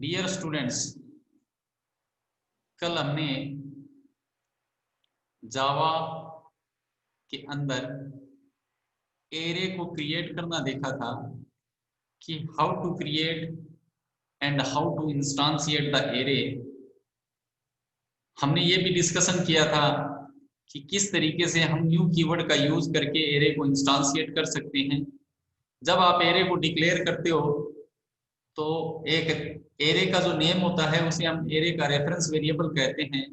Dear students, कल हमने जावा के अंदर एरे को क्रिएट करना देखा था कि how to create and how to instantiate the array. हमने ये भी डिस्कशन किया था कि किस तरीके से हम न्यू कीवर्ड का यूज करके एरे को इंस्टांशिएट कर सकते हैं। जब आप एरे को डिक्लेयर करते हो तो एक एरे का जो नेम होता है उसे हम एरे का रेफरेंस वेरिएबल कहते हैं।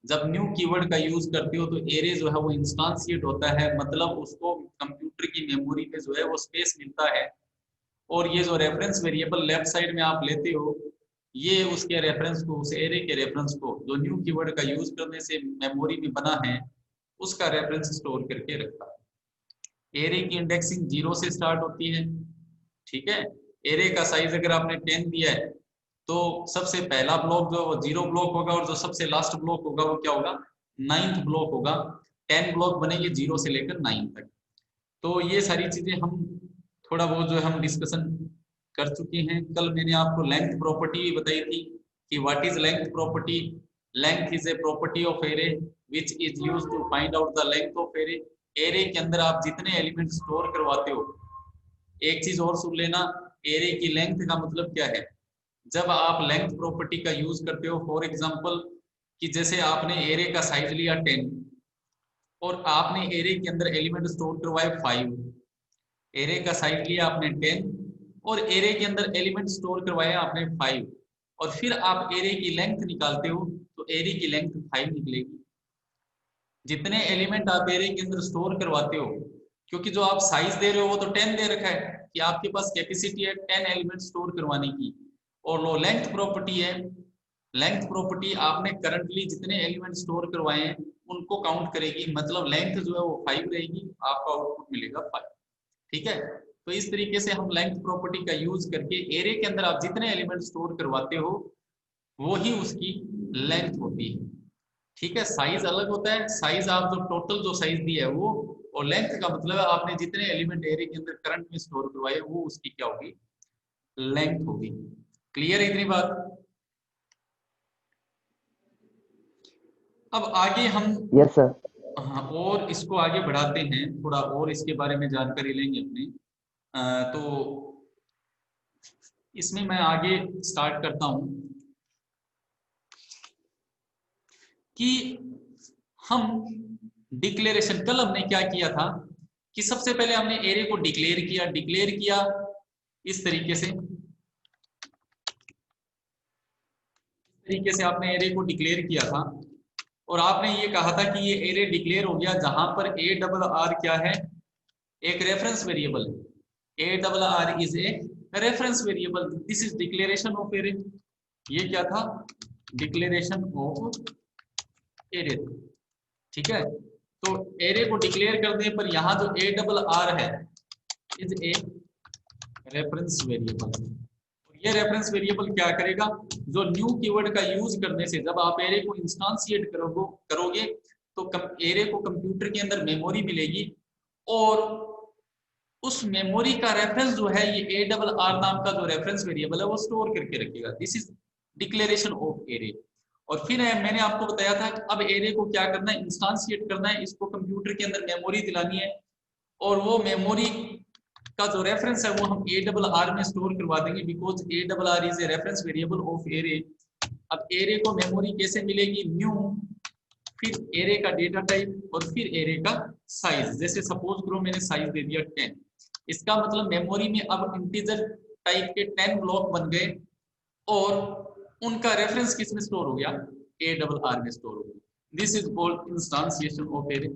जब न्यू कीवर्ड का यूज करते हो तो एरे जो है वो इंस्टांशिएट होता है, मतलब उसको कंप्यूटर की मेमोरी में जो है वो स्पेस मिलता है। और ये जो रेफरेंस वेरिएबल लेफ्ट साइड में आप लेते हो, ये उसके रेफरेंस को, उस एरे के रेफरेंस को जो न्यू कीवर्ड का यूज करने से मेमोरी में बना है उसका रेफरेंस स्टोर करके रखता है। एरे की इंडेक्सिंग 0 से स्टार्ट होती है, ठीक है। एरे का साइज अगर आपने 10 दिया है तो सबसे पहला ब्लॉक जो वो 0 ब्लॉक होगा और जो सबसे लास्ट ब्लॉक होगा वो क्या होगा, 9th ब्लॉक होगा। 10 ब्लॉक बनेंगे 0 से लेकर 9 तक। तो ये सारी चीजें हम थोड़ा बहुत जो हम डिस्कशन कर चुके हैं। कल मैंने आपको लेंथ प्रॉपर्टी भी बताई थी कि what is length property. Length is a property of array which is used to find out the length of array. Array के अंदर आप जितने एलिमेंट स्टोर करवाते हो, एक चीज और सुन लेना, एरे की लेंथ का मतलब क्या है। जब आप लेंथ प्रॉपर्टी का यूज करते हो, फॉर एग्जांपल कि जैसे आपने एरे का साइज लिया 10 और आपने एरे के अंदर एलिमेंट स्टोर करवाए 5। एरे का साइज लिया आपने 10 और एरे के अंदर एलिमेंट स्टोर करवाए आपने 5, और फिर आप एरे की लेंथ निकालते हो तो एरे की लेंथ 5 निकलेगी। जितने एलिमेंट आप एरे के अंदर स्टोर करवाते हो, क्योंकि जो आप साइज दे रहे हो वो तो 10 दे रखा है कि आपके पास कैपेसिटी है 10 एलिमेंट स्टोर करवाने की, और वो लेंथ प्रॉपर्टी है। लेंथ प्रॉपर्टी आपने करंटली जितने एलिमेंट स्टोर करवाए हैं उनको काउंट करेगी, मतलब लेंथ जो है वो 5 रहेगी, आपका आउटपुट मिलेगा 5। ठीक है, तो इस तरीके से हम लेंथ प्रॉपर्टी का यूज करके एरे के अंदर आप जितने एलिमेंट स्टोर करवाते हो वो ही उसकी लेंथ होती है। ठीक है, साइज अलग होता है, साइज आप जो टोटल जो साइज दिया है वो, और लेंथ का मतलब है आपने जितने एलिमेंट एरे के अंदर करंट में स्टोर करवाए वो उसकी क्या होगी, लेंथ होगी। क्लियर है इतनी बात। अब आगे हम यस सर। हाँ, और इसको आगे बढ़ाते हैं, थोड़ा और इसके बारे में जानकारी लेंगे अपने। तो इसमें मैं आगे स्टार्ट करता हूं कि हम डिक्लेरेशन, कल हमने क्या किया था कि सबसे पहले हमने एरे को डिक्लेयर किया इस तरीके से, आपने एरे को डिक्लेयर किया था और आपने ये कहा था कि ये एरे डिक्लेयर हो गया जहां पर ए डबल आर क्या है, एक रेफरेंस वेरिएबल है। A double R is a reference variable, this is declaration of array. ये क्या था, डिक्लेरेशन ऑफ एरे। ठीक है, तो एरे को डिक्लेयर करने पर यहाँ जो ए डबल आर है इज ए रेफरेंस वेरिएबल। ये रेफरेंस वेरिएबल क्या करेगा, जो न्यू कीवर्ड का यूज करने से जब आप एरे को इंस्टांशिएट करोगे तो एरे को कंप्यूटर के अंदर मेमोरी मिलेगी, और उस मेमोरी का रेफरेंस जो है ये ए डबल आर नाम का जो रेफरेंस वेरिएबल है वो स्टोर करके रखेगा। This is declaration of array. और फिर मैंने आपको बताया था कि अब एरे को क्या करना है, इंस्टांशिएट करना है, इसको कंप्यूटर के अंदर मेमोरी दिलानी है, और वो मेमोरी का जो रेफरेंस है वो हम ए डबल आर में स्टोर करवा देंगे, because A double R is a reference variable of array. अब एरे को मेमोरी कैसे मिलेगी, न्यू, फिर एरे का डेटा टाइप और फिर एरे का साइज। जैसे सपोज करो मैंने साइज दे दिया 10, इसका मतलब मेमोरी में अब इंटीजर टाइप के 10 ब्लॉक बन गए और उनका रेफरेंस किस में स्टोर हो गया, ए डबल आर में स्टोर हो गया। This is called instantiation of array.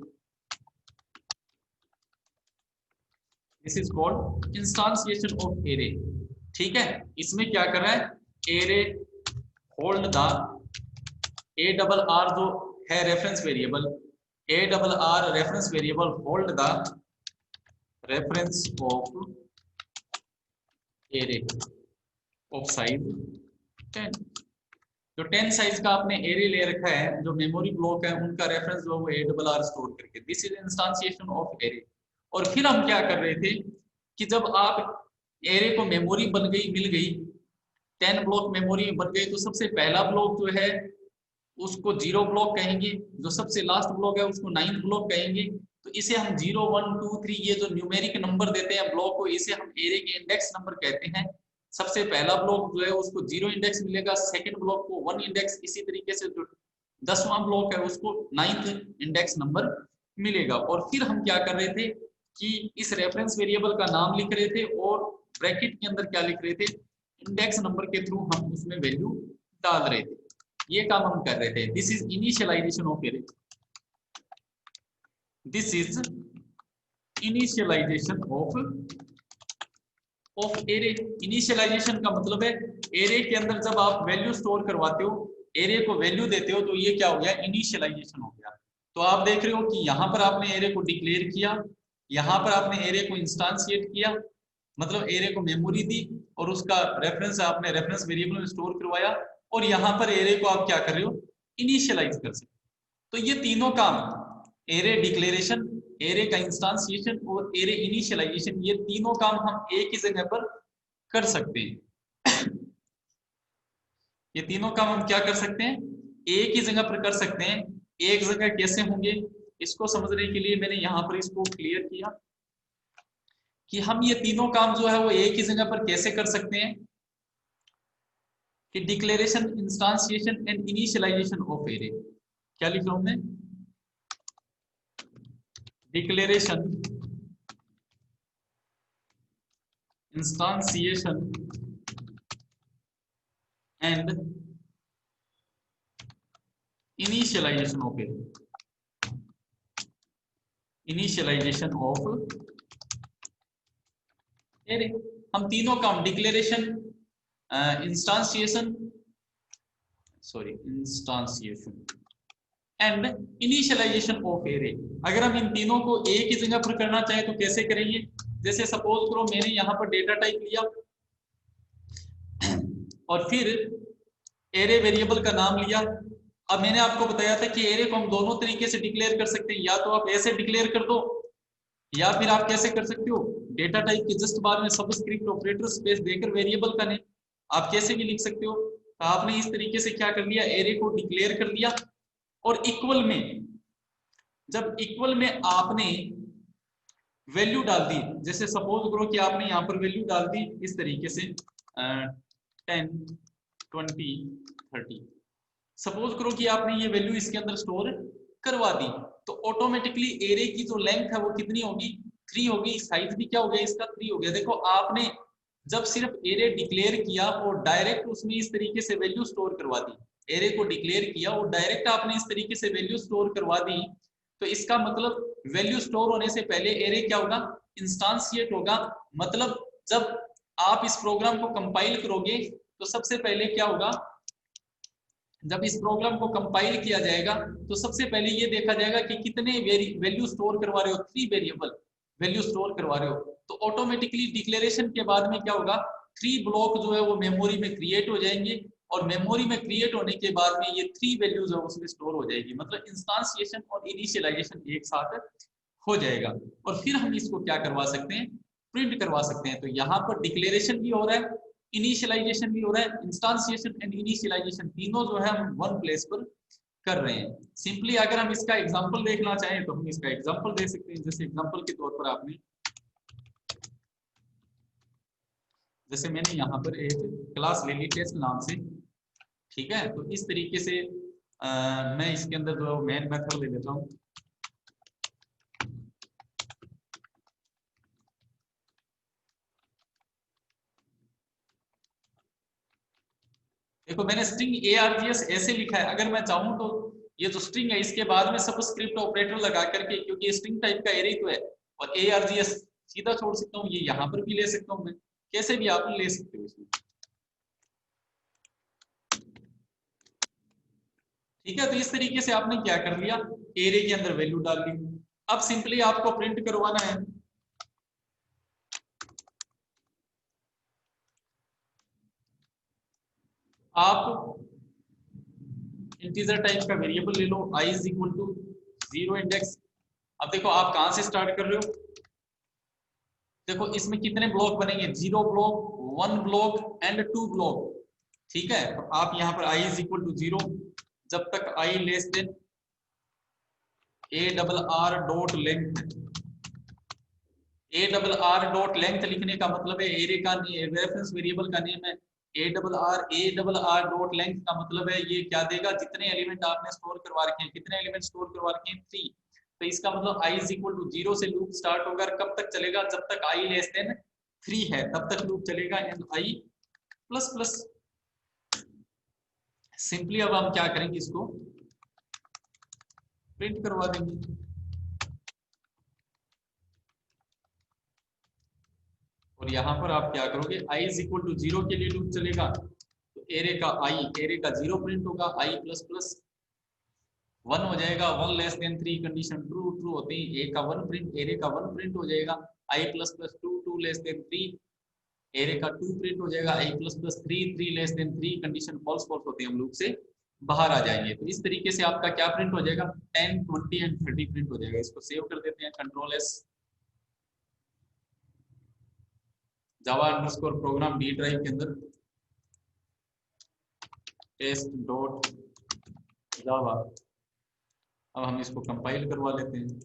This is called instantiation of array. ठीक है, इसमें क्या कर रहा है, array hold the A double R जो है reference variable, A double R reference variable hold the reference of array of size 10। जो 10 साइज का आपने एरे ले रखा है, जो मेमोरी ब्लॉक है उनका रेफरेंस जो है वो ARR स्टोर करके, this is instantiation of array. और फिर हम क्या कर रहे थे कि जब आप एरे को मेमोरी बन गई, मिल गई, 10 ब्लॉक मेमोरी बन गई, तो सबसे पहला ब्लॉक जो है उसको 0 ब्लॉक कहेंगे, जो सबसे लास्ट ब्लॉक है उसको 9th ब्लॉक कहेंगे। तो इसे हम 0 1 2 3 ये जो न्यूमेरिक नंबर देते हैं ब्लॉक को, इसे हम एरे के इंडेक्स नंबर कहते हैं। सबसे पहला ब्लॉक जो है उसको 0 इंडेक्स मिलेगा, सेकंड ब्लॉक को 1 इंडेक्स, इसी तरीके से जो 10वां ब्लॉक है उसको 9th इंडेक्स नंबर मिलेगा। और फिर हम क्या कर रहे थे कि इस रेफरेंस वेरिएबल का नाम लिख रहे थे और ब्रैकेट के अंदर क्या लिख रहे थे, इंडेक्स नंबर के थ्रू हम उसमें वैल्यू डाल रहे थे। ये काम हम कर रहे थे। This is initialization of array, this is initialization of array. Initialization का मतलब है एरे के अंदर जब आप वैल्यू स्टोर करवाते हो, एरे को वैल्यू देते हो, तो ये क्या हो गया, इनिशियलाइजेशन हो गया। तो आप देख रहे हो कि यहाँ पर आपने एरे को डिक्लेयर किया, यहाँ पर आपने एरे को इंस्टांशिएट किया, मतलब एरे को मेमोरी दी और उसका रेफरेंस आपने रेफरेंस वेरिएबल में स्टोर करवाया, और यहाँ पर एरे को आप क्या कर रहे हो, इनिशियलाइज कर सकते हो। तो ये तीनों काम, एरे डिक्लेरेशन, एरे का इंस्टांशिएशन और एरे इनिशियलाइजेशन, ये तीनों काम हम एक ही जगह पर कर सकते हैं। ये तीनों काम हम क्या कर सकते हैं, एक ही जगह पर कर सकते हैं। एक जगह कैसे होंगे, इसको समझने के लिए मैंने यहाँ पर इसको क्लियर किया कि हम ये तीनों काम जो है वो एक ही जगह पर कैसे कर सकते हैं, कि declaration, instantiation and initialization of array. क्या लिख रहा हूं मैं, declaration, instantiation and initialization of array, initialization of array. हम तीनों काम declaration, instantiation and initialization of array, अगर हम इन तीनों को एक ही जगह पर करना चाहें तो कैसे करेंगे। जैसे सपोज करो मैंने यहाँ पर डेटा टाइप लिया और फिर एरे वेरिएबल का नाम लिया। अब मैंने आपको बताया था कि एरे को हम दोनों तरीके से डिक्लेयर कर सकते हैं, या तो आप ऐसे डिक्लेयर कर दो, या फिर आप कैसे कर सकते हो, डेटा टाइप के जस्ट बाद में सबस्क्रिप्ट ऑपरेटर स्पेस देकर वेरिएबल का नेम, आप कैसे भी लिख सकते हो। तो आपने इस तरीके से क्या कर लिया, एरे को डिक्लेयर कर लिया, और इक्वल में, जब इक्वल में आपने वैल्यू डाल दी, जैसे सपोज करो कि आपने यहाँ पर वैल्यू डाल दी इस तरीके से 10 20 30, सपोज करो कि आपने ये वैल्यू इसके अंदर स्टोर करवा दी, तो ऑटोमेटिकली एरे की जो लेंथ है वो कितनी होगी, 3 होगी, साइज भी क्या हो गया इसका, 3 हो गया। देखो आपने जब सिर्फ एरे डिक्लेयर किया और डायरेक्ट उसमें इस तरीके से वैल्यू स्टोर करवा दी, एरे को डिक्लेयर किया और डायरेक्ट आपने इस तरीके से वैल्यू स्टोर करवा दी, तो इसका मतलब वैल्यू स्टोर होने से पहले एरे क्या होगा, इंस्टांशिएट होगा। मतलब जब आप इस प्रोग्राम को कंपाइल करोगे तो सबसे पहले क्या होगा, जब इस प्रोग्राम को कंपाइल किया जाएगा तो सबसे पहले ये देखा जाएगा कि कितने वैल्यू स्टोर करवा रहे हो, 3 वेरिएबल वैल्यू स्टोर करवा रहे हो, तो ऑटोमेटिकली डिक्लेरेशन के बाद में क्या होगा, 3 ब्लॉक जो है वो मेमोरी में क्रिएट हो जाएंगे, और मेमोरी में क्रिएट होने के बाद में ये 3 वैल्यूज है उसमें स्टोर हो जाएगी, मतलब इंस्टांशिएशन और इनिशियलाइजेशन एक साथ हो जाएगा। और फिर हम इसको क्या करवा सकते हैं, प्रिंट करवा सकते हैं। तो यहाँ पर डिक्लेरेशन भी हो रहा है, इनिशियलाइजेशन भी हो रहा है, इंस्टांशिएशन एंड इनिशियलाइजेशन तीनों जो है हम वन प्लेस पर कर रहे हैं। सिंपली अगर हम इसका एग्जांपल देखना चाहें तो हम इसका एग्जांपल दे सकते हैं। जैसे एग्जांपल के तौर पर आपने, जैसे मैंने यहाँ पर एक क्लास ले ली टेस्ट नाम से, ठीक है, तो इस तरीके से मैं इसके अंदर जो मेन मेथड ले लेता हूँ, देखो मैंने स्ट्रिंग args ऐसे लिखा है, अगर मैं चाहूं तो ये जो स्ट्रिंग है इसके बाद में सबस्क्रिप्ट ऑपरेटर लगा करके, क्योंकि ये स्ट्रिंग टाइप का एरे तो है, और args सीधा छोड़ सकता हूँ, ये यहाँ पर भी ले सकता हूँ मैं, कैसे भी आप ले सकते हो इसमें, ठीक है। तो इस तरीके से आपने क्या कर लिया, एरे के अंदर वैल्यू डाल ली। अब सिंपली आपको प्रिंट करवाना है, आप इंटीजर टाइप का वेरिएबल ले लो, i is equal to 0 index. अब देखो आप कहां से स्टार्ट कर रहे हो, देखो इसमें कितने ब्लॉक बनेंगे, 0 ब्लॉक, 1 ब्लॉक एंड 2 ब्लॉक। ठीक है, तो आप यहाँ पर i इज इक्वल टू 0 जब तक i less then ARR dot length. ARR dot length लिखने का मतलब है एरे का रेफरेंस वेरिएबल का नेम है ARR डॉट लेंथ का मतलब है ये क्या देगा, जितने एलिमेंट आपने स्टोर करवा रखे हैं। कितने एलिमेंट स्टोर करवा रखे हैं, 3। तो इसका मतलब i इज इक्वल टू 0 से लूप स्टार्ट होगा, कब तक चलेगा, जब तक i लेस देन 3 है तब तक लूप चलेगा, and i plus plus. Simply अब हम क्या करेंगे, इसको प्रिंट करवा देंगे। और यहाँ पर आप क्या करोगे, i इज इक्वल टू 0 के लिए लूप चलेगा, तो एरे का 0 प्रिंट होगा, i प्लस प्लस 1 हो जाएगा, 1 less than 3 condition true true होती है, ए का 1 प्रिंट, एरे का 1 प्रिंट हो जाएगा, i plus plus 2 less than 3, array का 2 प्रिंट हो जाएगा, i plus plus 3 less than 3 condition false false होती है, हम लूप से बाहर आ जाएंगे। तो इस तरीके से आपका क्या प्रिंट हो जाएगा, 10 20 एंड 30 प्रिंट हो जाएगा। इसको सेव कर देते हैं, कंट्रोल एस, जावा अंडरस्कोर प्रोग्राम डी ड्राइव के अंदर टेस्ट डॉट जावा। अब हम इसको कंपाइल करवा लेते हैं।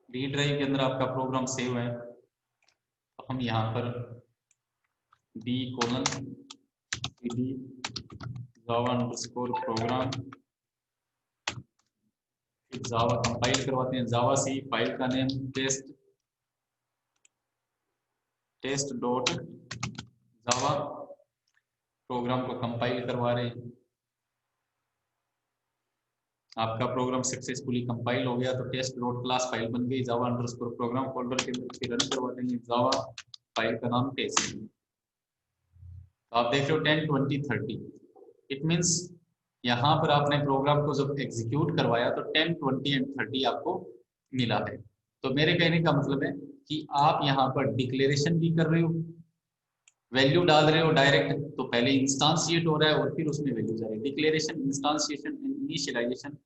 डी ड्राइव के अंदर आपका प्रोग्राम सेव है, तो हम यहाँ पर d:/cd जावा अंडरस्कोर प्रोग्राम, फिर जावा कंपाइल करवाते हैं, जावा सी फाइल का name test dot Java, program को कंपाइल करवा रहे हैं। आपका प्रोग्राम सक्सेसफुली कंपाइल हो गया, तो टेस्ट डॉट क्लास फाइल बन गई, जावा अंडरस्कोर प्रोग्राम फोल्डर के अंदर रन करवा देंगे, जावा फाइल का नाम टेस्ट। तो आप देख रहे हो 10 20 30, इट मींस यहाँ पर आपने प्रोग्राम को जब एग्जीक्यूट करवाया तो 10 20 एंड 30 आपको मिला है। तो मेरे कहने का मतलब है कि आप यहाँ पर डिक्लेरेशन भी कर रहे हो, वैल्यू डाल रहे हो डायरेक्ट, तो पहले इंस्टांशिएट हो रहा है और फिर उसमें वैल्यू जा रही है। Declaration, instantiation and initialization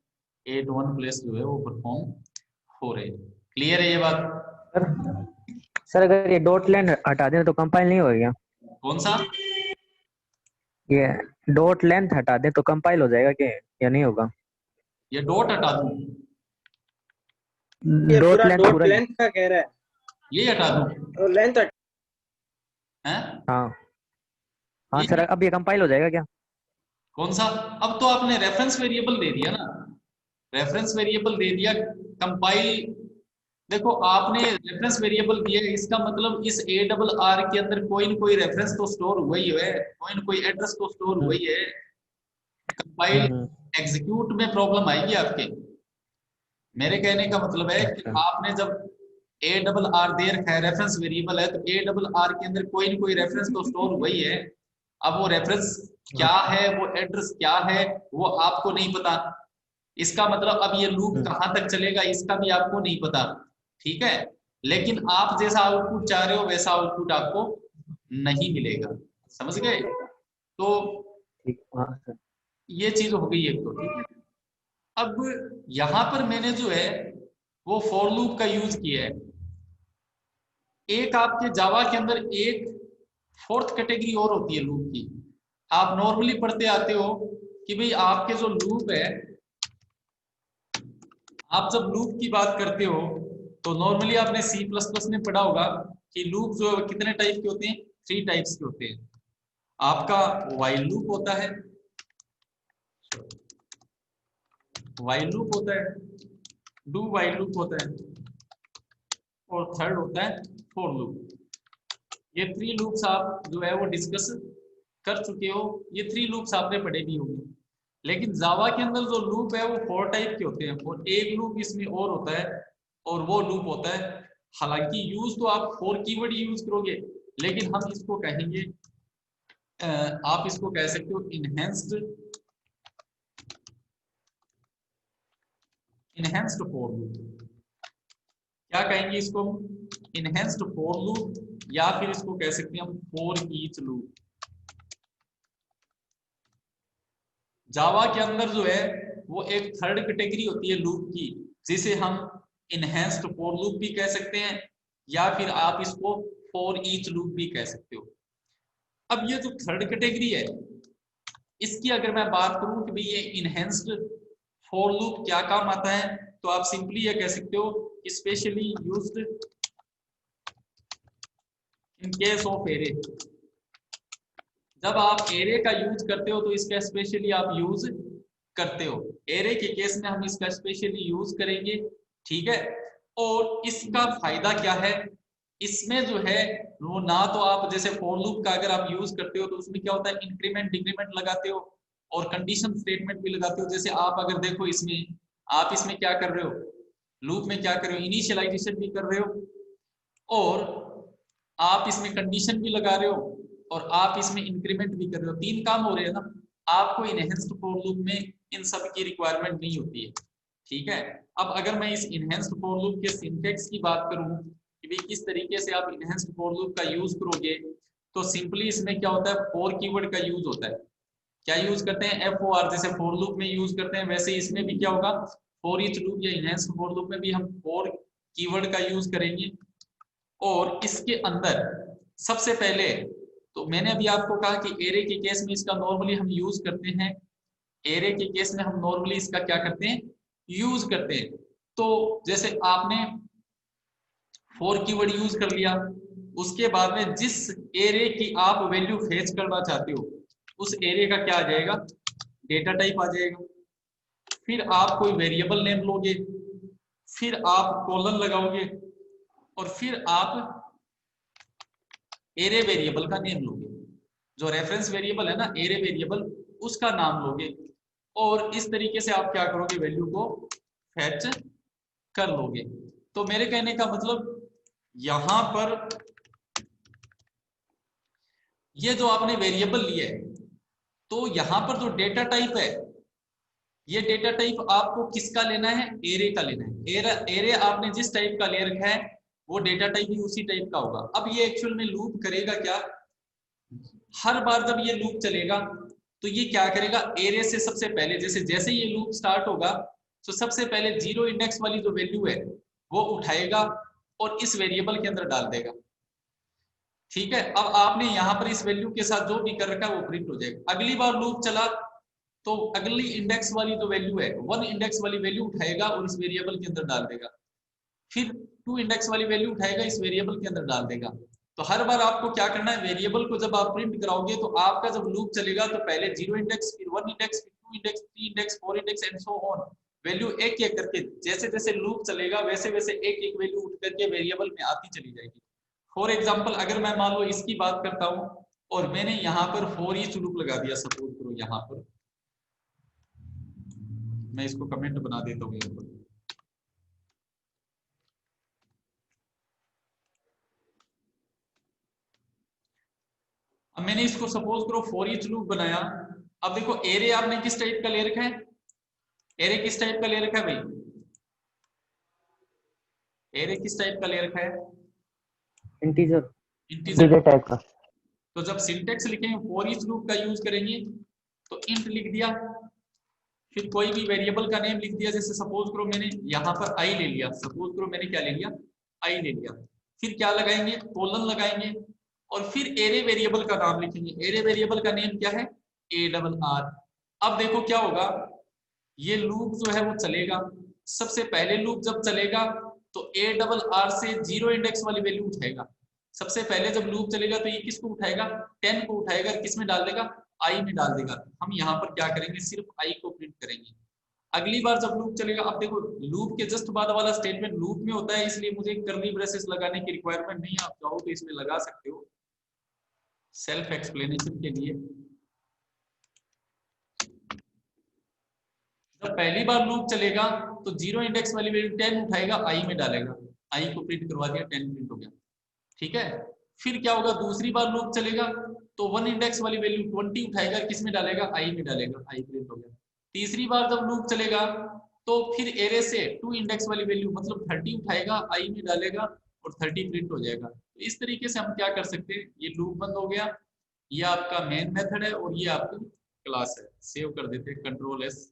8 1 place जो है वो परफॉर्म हो रहे हैं। क्लियर है ये बात? सर अगर ये डॉट लाइन हटा दें तो कंपाइल नहीं होगा? कौन सा? ये डॉट लेंथ हटा दें तो कंपाइल हो जाएगा क्या, या नहीं होगा? ये डॉट हटा दूं? ये डॉट पूरा लेंथ डॉट पूरा लेंथ का कह रहा है, ये हटा दूं? तो लेंथ हैं? हाँ हाँ ये सर, अब ये कंपाइल हो जाएगा क्या? कौन सा? अब तो आपने रेफरेंस वेरिएबल दे दिया ना, रेफरेंस वेरिएबल दे दिया, कंपाइल। देखो आपने रेफरेंस वेरिएबल दिया, इसका मतलब इस ARR के अंदर कोई न कोई रेफरेंस तो स्टोर हुआ ही है, कोई न कोई एड्रेस तो स्टोर हुआ ही है। कंपाइल एग्जीक्यूट में प्रॉब्लम आएगी आपके। मेरे कहने का मतलब है कि आपने जब ARR दे रखा है, रेफरेंस वेरिएबल है, तो ARR के अंदर कोई न कोई रेफरेंस तो स्टोर हुआ ही है। अब वो रेफरेंस क्या है, वो एड्रेस क्या है, वो आपको नहीं पता। इसका मतलब अब ये लूप कहां तक चलेगा इसका भी आपको नहीं पता, ठीक है। लेकिन आप जैसा आउटपुट चाह रहे हो वैसा आउटपुट आपको नहीं मिलेगा, समझ गए? तो ये चीज हो गई एक, तो ठीक है। अब यहां पर मैंने जो है वो फॉर लूप का यूज किया है। एक आपके जावा के अंदर एक फोर्थ कैटेगरी और होती है लूप की। आप नॉर्मली पढ़ते आते हो कि भाई आपके जो लूप है, आप जब लूप की बात करते हो तो नॉर्मली आपने C++ में पढ़ा होगा कि लूप जो है कितने टाइप के होते हैं, 3 टाइप्स के होते हैं। आपका व्हाइल लूप होता है, व्हाइल लूप होता है, डू व्हाइल लूप होता है, और थर्ड होता है फॉर लूप। ये 3 लूप्स आप जो है वो डिस्कस कर चुके हो, ये 3 लूप्स आपने पढ़े भी होंगे। लेकिन जावा के अंदर जो लूप है वो 4 टाइप के होते हैं, और एक लूप इसमें और होता है, और वो लूप होता है, हालांकि यूज तो आप 4 कीवर्ड यूज करोगे, लेकिन हम इसको कहेंगे, आप इसको कह सकते हो इनहेंस्ड फॉर लूप। क्या कहेंगे इसको? इनहेंस्ड फॉर लूप, या फिर इसको कह सकते हैं हम फॉर ईच लूप। जावा के अंदर जो है वो एक थर्ड कैटेगरी होती है लूप की, जिसे हम इनहेंस्ड फॉर लूप भी कह सकते हैं या फिर आप इसको फॉर ईच लूप भी कह सकते हो। अब ये जो थर्ड कैटेगरी है इसकी अगर मैं बात करूं कि भाई ये इनहेंस्ड फॉर लूप क्या काम आता है, तो आप सिंपली ये कह सकते हो specially used in case of array. जब आप एरे का यूज करते हो तो इसका स्पेशली आप यूज करते हो, एरे के केस में हम इसका स्पेशली यूज करेंगे, ठीक है। और इसका फायदा क्या है, इसमें जो है वो ना तो आप जैसे फॉर लूप का अगर आप यूज करते हो तो उसमें क्या होता है इंक्रीमेंट डिक्रीमेंट लगाते हो और कंडीशन स्टेटमेंट भी लगाते हो। जैसे आप अगर देखो इसमें, आप इसमें क्या कर रहे हो, लूप में क्या कर रहे हो, इनिशियलाइजेशन भी कर रहे हो और आप इसमें कंडीशन भी लगा रहे हो और आप इसमें इंक्रीमेंट भी कर रहे हो, तीन काम हो रहे हैं ना। आपको इनहेंस्ड फॉर लूप में इन सब की रिक्वायरमेंट नहीं होती है, ठीक है। अब अगर मैं इस इनहेंस्ड फॉर लूप के सिंटेक्स की बात करूं कि भाई किस तरीके से आप इनहेंस्ड फॉर लूप का यूज करोगे, तो सिंपली इसमें क्या होता है, फॉर कीवर्ड का यूज होता है। क्या यूज करते हैं, एफ ओ आर, जैसे फॉर लूप में यूज करते हैं वैसे इसमें भी क्या होगा, फॉर ईच लूप या इनहेंस्ड फॉर लूप में भी हम फॉर कीवर्ड का यूज करेंगे। और इसके अंदर सबसे पहले तो मैंने अभी आपको कहा कि एरे के केस में इसका नॉर्मली हम यूज करते हैं, एरे के केस में हम नॉर्मली इसका क्या करते हैं, यूज करते हैं। तो जैसे आपने फॉर कीवर्ड यूज कर लिया, उसके बाद में जिस एरे की आप वैल्यू फेच करना चाहते हो उस एरे का क्या आ जाएगा, डेटा टाइप आ जाएगा। फिर आप कोई वेरिएबल नेम लोगे, फिर आप कॉलन लगाओगे और फिर आप एरे वेरिएबल का नेम लोगे, जो रेफरेंस वेरिएबल है ना एरे वेरिएबल, उसका नाम लोगे और इस तरीके से आप क्या करोगे, वैल्यू को फेच कर लोगे। तो मेरे कहने का मतलब यहां पर ये जो आपने वेरिएबल लिया है, तो यहां पर जो डेटा टाइप है, ये डेटा टाइप आपको किसका लेना है, एरे का लेना है। एरे आपने जिस टाइप का ले रखा है वो डेटा टाइप भी उसी टाइप का होगा। अब ये एक्चुअल में लूप करेगा क्या, हर बार जब ये लूप चलेगा तो ये क्या करेगा, एरे से सबसे पहले जैसे जैसे ये लूप स्टार्ट होगा तो सबसे पहले जीरो इंडेक्स वाली जो वैल्यू है वो उठाएगा और इस वेरिएबल के अंदर डाल देगा, ठीक है। अब आपने यहाँ पर इस वैल्यू के साथ जो भी कर रखा है वो प्रिंट हो जाएगा। अगली बार लूप चला तो अगली इंडेक्स वाली जो वैल्यू है, वन इंडेक्स वाली वैल्यू उठाएगा और इस वेरिएबल के अंदर डाल देगा, फिर टू इंडेक्स वाली वैल्यू उठाएगा इस वेरिएबल के अंदर डाल देगा। तो हर बार आपको क्या करना है, वेरिएबल को जब आप प्रिंट कराओगे तो आपका जब लूप चलेगा तो पहले जीरो इंडेक्स, फिर वन इंडेक्स, फिर two index, three index, four index and so on, value एक एक करके जैसे जैसे लूप चलेगा वैसे वैसे एक एक वैल्यू उठ करके वेरिएबल में आती चली जाएगी। फॉर एग्जाम्पल अगर मैं मान लो इसकी बात करता हूँ और मैंने यहाँ पर फॉर ईच लूप लगा दिया, सपोज करो यहाँ पर मैं इसको कमेंट बना देता हूँ यहाँ पर, अब मैंने इसको सपोज करो फॉर ईच लूप बनाया। अब देखो एरे आपने किस टाइप का ले रखा है, एरे किस टाइप का ले रखा है भाई, एरे किस टाइप का ले रखा है, इंटीजर, इंटीजर टाइप का। तो जब सिंटेक्स लिखेंगे फॉर ईच लूप का यूज करेंगे तो इंट लिख दिया, फिर कोई भी वेरिएबल का नेम लिख दिया, जैसे सपोज करो मैंने यहाँ पर आई ले लिया, सपोज करो मैंने क्या ले लिया, आई ले लिया। फिर क्या लगाएंगे, कोलन लगाएंगे और फिर एरे वेरिएबल का नाम लिखेंगे। एरे वेरिएबल का नेम क्या है, ए डबल आर। अब देखो क्या होगा, ये लूप जो है वो चलेगा, सबसे पहले लूप जब चलेगा तो ए डबल आर से जीरो इंडेक्स वाली वैल्यू उठाएगा। सबसे पहले जब लूप चलेगा तो ये किसको उठाएगा, 10 को उठाएगा, किस में डाल देगा, आई में डाल देगा। हम यहाँ पर क्या करेंगे, सिर्फ आई को प्रिंट करेंगे। अगली बार जब लूप चलेगा, अब देखो लूप के जस्ट बाद वाला स्टेटमेंट लूप में होता है, इसलिए मुझे कर्ली ब्रेसेस लगाने की रिक्वायरमेंट नहीं है, आप चाहो तो इसमें लगा सकते हो सेल्फ एक्सप्लेनेशन के लिए। जब पहली बार लूप चलेगा तो जीरो इंडेक्स वाली वैल्यू 10 उठाएगा, आई में डालेगा, आई को प्रिंट करवा दिया, 10 प्रिंट हो गया, ठीक है। फिर क्या होगा, दूसरी बार लूप चलेगा तो वन इंडेक्स वाली वैल्यू 20 उठाएगा, किस में डालेगा, आई में डालेगा, आई प्रिंट हो गया। तीसरी बार जब लूप चलेगा तो फिर एरे से टू इंडेक्स वाली वैल्यू मतलब 30 उठाएगा, आई में डालेगा और 30 प्रिंट हो जाएगा। तो इस तरीके से हम क्या कर सकते हैं, ये लूप बंद हो गया, ये आपका मेन मेथड है और ये आपकी क्लास है। सेव कर देते हैं, कंट्रोल एस,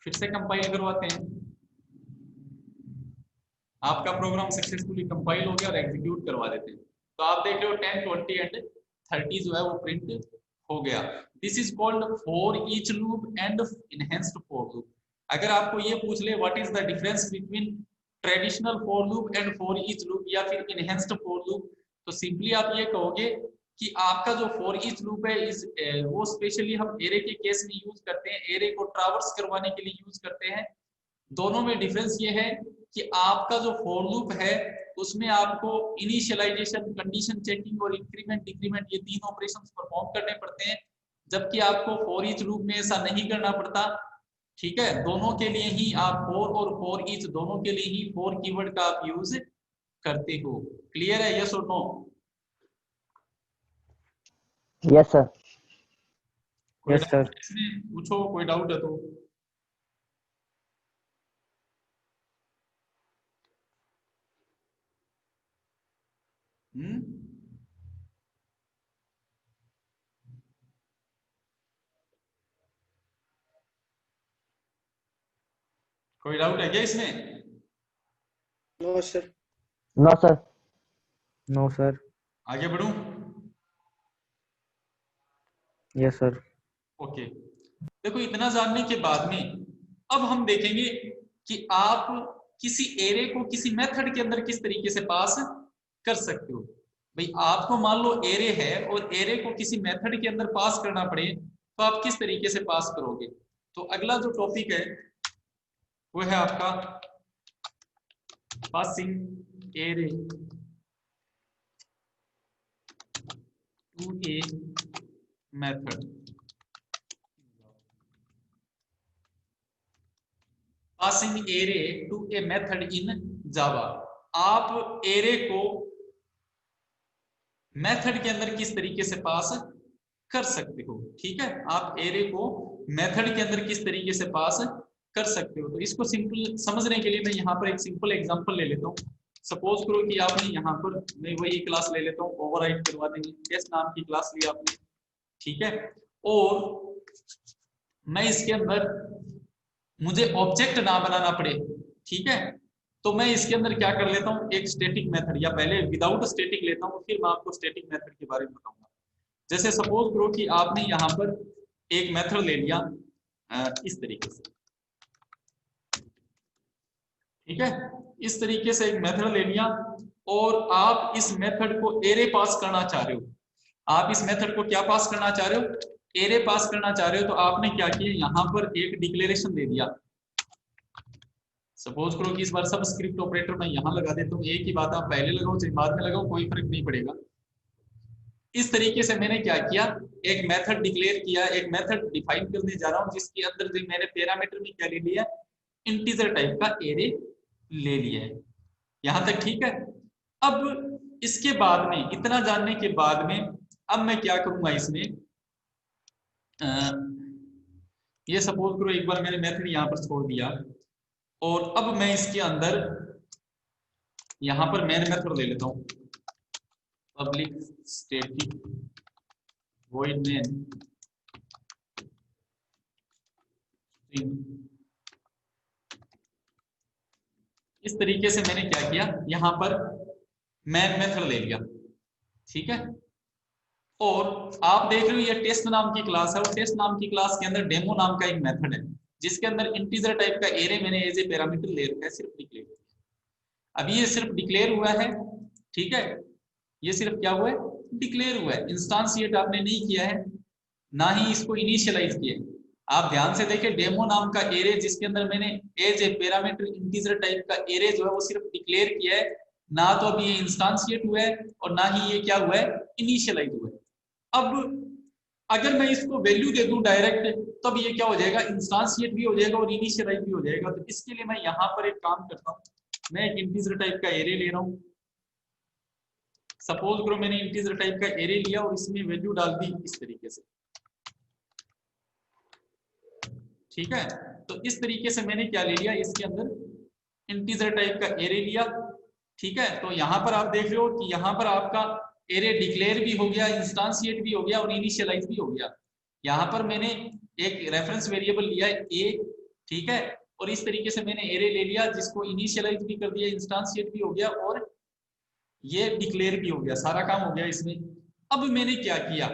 फिर से कंपाइल करवाते हैं। आपका प्रोग्राम सक्सेसफुली कंपाइल हो गया और एग्जीक्यूट करवा देते हैं। तो आप देख रहे हो 10, 20 एंड 30 जो है वो प्रिंट हो गया। This is called for each loop and enhanced for loop. अगर आपको ये पूछ ले what is the difference between traditional for loop and for each loop या फिर इनहेंस्ड फॉर लूप, तो सिंपली आप ये कहोगे कि आपका जो फॉर ईच लूप है इस वो स्पेशली हम एरे के केस में यूज करते हैं, एरे को ट्रावर्स करवाने के लिए यूज करते हैं। दोनों में डिफरेंस ये है कि आपका जो फॉर लूप है उसमें आपको इनिशियलाइजेशन, कंडीशन चेकिंग और इंक्रीमेंट डिक्रीमेंट ये 3 ऑपरेशंस परफॉर्म करने पड़ते हैं, जबकि आपको फॉर ईच लूप में ऐसा नहीं करना पड़ता। ठीक है, दोनों के लिए ही आप फॉर और फॉर ईच दोनों के लिए ही फॉर कीवर्ड का आप यूज करते हो। क्लियर है, यस और नो? Yes sir. कोई यस सर। डाउट इसमें पूछो, कोई डाउट है तो। कोई डाउट है क्या इसमें? No sir. No sir. No sir. आगे बढ़ूं? Yes sir. ओके, देखो इतना जानने के बाद में अब हम देखेंगे कि आप किसी एरे को किसी मेथड के अंदर किस तरीके से पास कर सकते हो। भाई आपको मान लो एरे है और एरे को किसी मेथड के अंदर पास करना पड़े तो आप किस तरीके से पास करोगे। तो अगला जो टॉपिक है वो है आपका passing array to a method. Passing array to a method in Java. आप एरे को मेथड के अंदर किस तरीके से पास कर सकते हो। ठीक है, आप एरे को मेथड के अंदर किस तरीके से पास कर सकते हो। तो इसको सिंपल समझने के लिए मैं यहाँ पर एक सिंपल एग्जांपल ले लेता हूँ। सपोज करो कि आपने यहाँ पर, मैं वही क्लास ले लेता हूँ, ओवरराइड करवा देंगे, टेस्ट नाम की क्लास ली आपने। ठीक है, और मैं इसके अंदर मुझे ऑब्जेक्ट ना बनाना पड़े। ठीक है, तो मैं इसके अंदर क्या कर लेता हूँ, एक स्टैटिक मेथड, या पहले विदाउट स्टैटिक लेता हूँ फिर मैं आपको स्टैटिक मेथड के बारे में बताऊंगा। जैसे सपोज करो कि आपने यहाँ पर एक मेथड ले लिया इस तरीके से। ठीक है, इस तरीके से एक मेथड ले लिया और आप इस मेथड को एरे पास करना चाह रहे हो। आप इस मेथड को क्या पास करना चाह रहे हो, एरे पास करना चाह रहे हो। तो आपने क्या किया, यहाँ पर एक डिक्लेरेशन दे दिया। सपोज करो कि इस बार सब स्क्रिप्ट ऑपरेटर मैं यहाँ लगा देता हूँ, एक ही बात आप पहले लगाओ चाहे बाद में लगाओ कोई फर्क नहीं पड़ेगा। इस तरीके से मैंने क्या किया, एक मेथड डिक्लेयर किया, एक मेथड डिफाइन करने जा रहा हूँ जिसके अंदर जो मैंने पैरामीटर में क्या ले लिया, इंटीजर टाइप का एरे ले लिया है। यहां तक ठीक है। अब इसके बाद में, इतना जानने के बाद में, अब मैं क्या करूंगा इसमें, ये सपोज करो एक बार मैंने मेथड यहां पर छोड़ दिया और अब मैं इसके अंदर यहां पर मेन मेथड ले लेता हूं, पब्लिक स्टैटिक वॉइड मेन। इस तरीके से मैंने क्या किया, यहां पर मैन मेथड ले लिया। ठीक है, और आप देख रहे हो ये टेस्ट नाम की क्लास है और टेस्ट नाम की क्लास के अंदर डेमो नाम का एक मेथड है जिसके अंदर इंटीजर टाइप का एरे मैंने एज ए पैरामीटर ले रखा है, सिर्फ डिक्लेयर किया। अभी ये सिर्फ डिक्लेयर हुआ है। ठीक है, ये सिर्फ क्या हुआ है, डिक्लेयर हुआ है, इंस्टांशिएट आपने नहीं किया है, ना ही इसको इनिशियलाइज किया है। आप ध्यान से देखिए, डेमो नाम का एरे जिसके अंदर मैंने as a parameter integer type का एरे जो है वो सिर्फ डिक्लेयर किया है, ना तो अभी ये इंस्टांशिएट हुआ है और ना ही ये क्या हुआ है, इनिशियलाइज हुआ है। अब अगर मैं इसको वैल्यू दे दूं डायरेक्ट, तब ये क्या हो जाएगा, इंस्टांशिएट भी हो जाएगा और इनिशियलाइज भी हो जाएगा। तो इसके लिए मैं यहाँ पर एक काम करता हूँ, मैं एक इंटीजर टाइप का एरे ले रहा हूँ। सपोज करो मैंने इंटीजर टाइप का एरे लिया और इसमें वैल्यू डाल दी इस तरीके से। ठीक है, तो इस तरीके से मैंने क्या ले लिया, इसके अंदर इंटीजर टाइप का एरे लिया। ठीक है, तो यहाँ पर आप देख रहे हो कि यहाँ पर आपका एरे डिक्लेयर भी हो गया, इंस्टांशिएट भी हो गया और इनिशियलाइज भी हो गया। यहाँ पर मैंने एक रेफरेंस वेरिएबल लिया है ए। ठीक है। और इस तरीके से मैंने एरे ले लिया जिसको इनिशियलाइज भी कर दिया, इंस्टांशिएट भी हो गया और ये डिक्लेयर भी हो गया, सारा काम हो गया इसमें। अब मैंने क्या किया,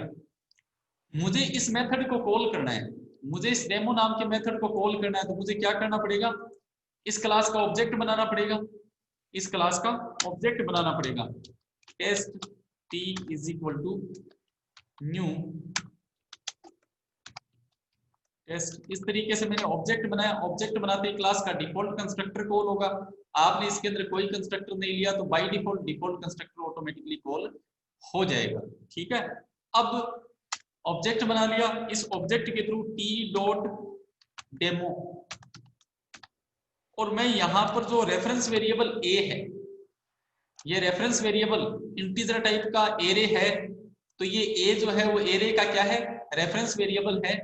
मुझे इस मेथड को कॉल करना है, मुझे इस डेमो नाम के मेथड को कॉल करना है, तो मुझे क्या करना पड़ेगा, इस क्लास का ऑब्जेक्ट बनाना पड़ेगा, इस क्लास का ऑब्जेक्ट बनाना पड़ेगा। Test t is equal to new test. इस तरीके से मैंने ऑब्जेक्ट बनाया। ऑब्जेक्ट बनाते ही क्लास का डिफॉल्ट कंस्ट्रक्टर कॉल होगा। आपने इसके अंदर कोई कंस्ट्रक्टर नहीं लिया तो by default default constructor automatically call हो जाएगा। ठीक है, अब ऑब्जेक्ट बना लिया, इस ऑब्जेक्ट के थ्रू t डॉट डेमो, और मैं यहां पर जो रेफरेंस वेरिएबल a है, ये रेफरेंस वेरिएबल इंटीजर टाइप का एरे है, तो ये a जो है वो एरे का क्या है, रेफरेंस वेरिएबल है,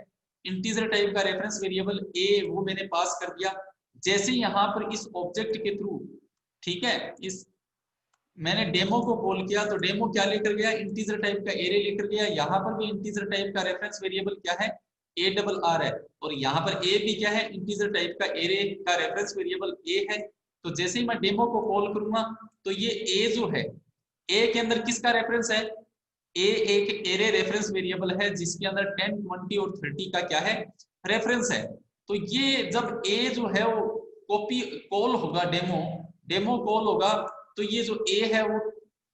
इंटीजर टाइप का रेफरेंस वेरिएबल a वो मैंने पास कर दिया। जैसे यहाँ पर इस ऑब्जेक्ट के थ्रू, ठीक है, इस मैंने डेमो को कॉल किया तो डेमो क्या लेकर गया, इंटीजर टाइप का एरे लेकर गया। यहाँ पर भी इंटीजर टाइप का रेफरेंस वेरिएबल क्या है, ARR है, और यहाँ पर a भी क्या है, इंटीजर टाइप का एरे का रेफरेंस वेरिएबल a है। तो जैसे ही मैं डेमो को कॉल करूंगा तो ये a जो है, a के अंदर किसका रेफरेंस है, a एक एरे रेफरेंस वेरिएबल है जिसके अंदर 10, 20 और 30 का क्या है, रेफरेंस है। तो ये जब a जो है वो कॉपी कॉल होगा, डेमो कॉल होगा, तो ये जो a है वो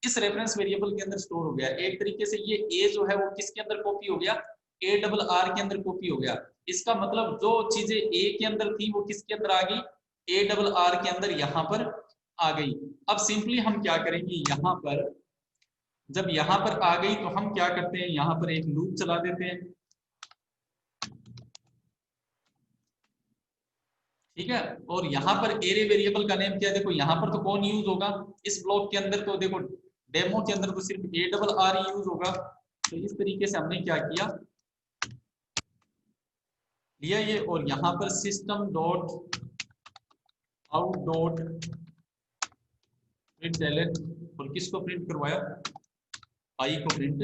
इस रेफरेंस वेरिएबल के अंदर स्टोर हो गया। एक तरीके से ये a जो है वो किसके अंदर कॉपी हो गया, ARR के अंदर कॉपी हो गया। इसका मतलब जो चीजें a के अंदर थी वो किसके अंदर आ गई, ARR के अंदर यहाँ पर आ गई। अब सिंपली हम क्या करेंगे, यहाँ पर जब यहाँ पर आ गई तो हम क्या करते हैं, यहाँ पर एक लूप चला देते हैं। ठीक है, और यहाँ पर एरे वेरिएबल का नेम क्या है, देखो यहाँ पर तो कौन यूज होगा, इस ब्लॉक के अंदर तो देखो डेमो के अंदर तो सिर्फ ARR यूज होगा। तो इस तरीके से हमने क्या किया, लिया ये, और यहाँ पर system dot out dot println, और किसको प्रिंट करवाया, आई को प्रिंट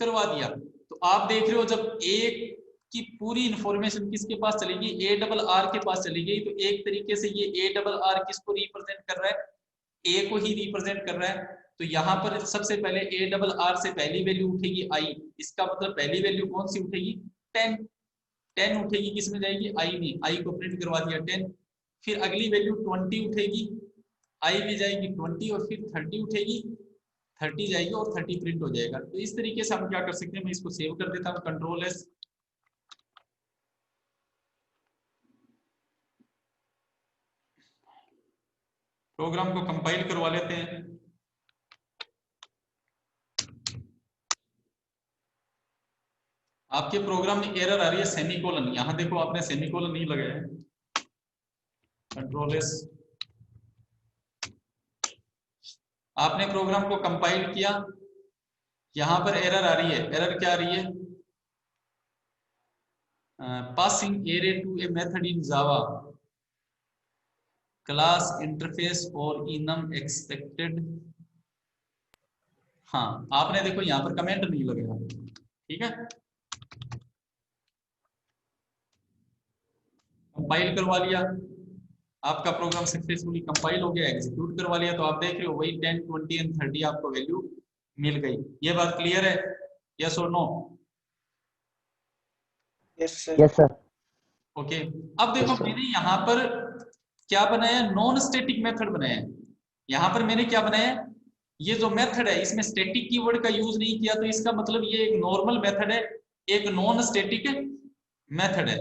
करवा दिया। तो आप देख रहे हो जब एक की पूरी इंफॉर्मेशन किसके पास चलेगी, ARR के पास चली गई, तो एक तरीके से ये ARR किसको रिप्रेजेंट कर रहा है, a को ही रिप्रेजेंट कर रहा है। तो यहाँ पर सबसे पहले ARR से पहली वैल्यू उठेगी i, इसका मतलब पहली वैल्यू कौन सी उठेगी, 10 उठेगी, किस में जाएगी, i में, i को प्रिंट करवा दिया 10। फिर अगली वैल्यू 20 उठेगी, i भी जाएगी 20, और फिर 30 उठेगी, 30 जाएगी और 30 प्रिंट हो जाएगा। तो इस तरीके से हम क्या कर सकते हैं, मैं इसको सेव कर देता हूँ, कंट्रोल एस, प्रोग्राम को कंपाइल करवा लेते हैं। आपके प्रोग्राम में एरर आ रही है सेमीकोलन, यहां देखो आपने सेमीकोलन नहीं लगाया है, कंट्रोल एस, आपने प्रोग्राम को कंपाइल किया, यहां पर एरर आ रही है। एरर क्या आ रही है, passing array to a method in Java class interface और इनम एक्सपेक्टेड। हाँ, आपने देखो यहाँ पर कमेंट नहीं लगाया, ठीक है, कंपाइल करवा लिया, आपका प्रोग्राम सक्सेसफुली कंपाइल हो गया, एग्जीक्यूट करवा लिया, तो आप देख रहे हो वही 10, 20 एंड 30 आपको वैल्यू मिल गई। ये बात क्लियर है, यस और no? Yes sir. Yes sir. Okay, अब देखो मैंने यहाँ पर क्या बनाया, नॉन स्टैटिक मेथड बनाया है। यहाँ पर मैंने क्या बनाया, ये जो मेथड है इसमें स्टैटिक कीवर्ड का यूज नहीं किया, तो इसका मतलब ये एक नॉर्मल मेथड है, एक नॉन स्टैटिक मेथड है।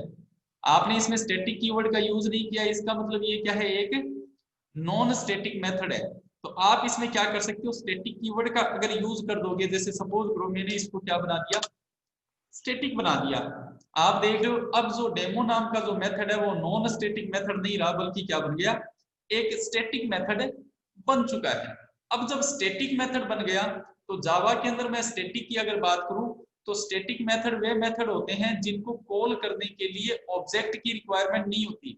आपने इसमें स्टैटिक कीवर्ड का यूज नहीं किया, इसका मतलब ये क्या है, एक नॉन स्टैटिक मेथड है। तो आप इसमें क्या कर सकते हो, स्टैटिक कीवर्ड का अगर यूज कर दोगे, जैसे सपोज करो मैंने इसको क्या बना दिया, स्टैटिक बना दिया। आप देख रहे हो अब जो डेमो नाम का जो मेथड है वो नॉन स्टैटिक मेथड नहीं रहा, बल्कि क्या बन गया, एक स्टैटिक मेथड बन चुका है। अब जब स्टैटिक मेथड बन गया तो जावा के अंदर मैं स्टैटिक की अगर बात करूं तो स्टैटिक मेथड वे मेथड होते हैं जिनको कॉल करने के लिए ऑब्जेक्ट की रिक्वायरमेंट नहीं होती।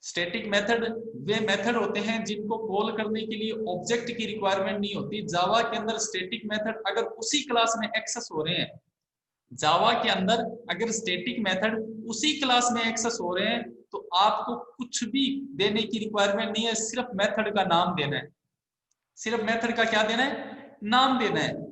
स्टैटिक मेथड वे मेथड होते हैं जिनको कॉल करने के लिए ऑब्जेक्ट की रिक्वायरमेंट नहीं होती। जावा के अंदर स्टैटिक मेथड अगर उसी क्लास में एक्सेस हो रहे हैं, जावा के अंदर अगर स्टैटिक मेथड उसी क्लास में एक्सेस हो रहे हैं तो आपको कुछ भी देने की रिक्वायरमेंट नहीं है, सिर्फ मेथड का नाम देना है, सिर्फ मेथड का क्या देना है, नाम देना है।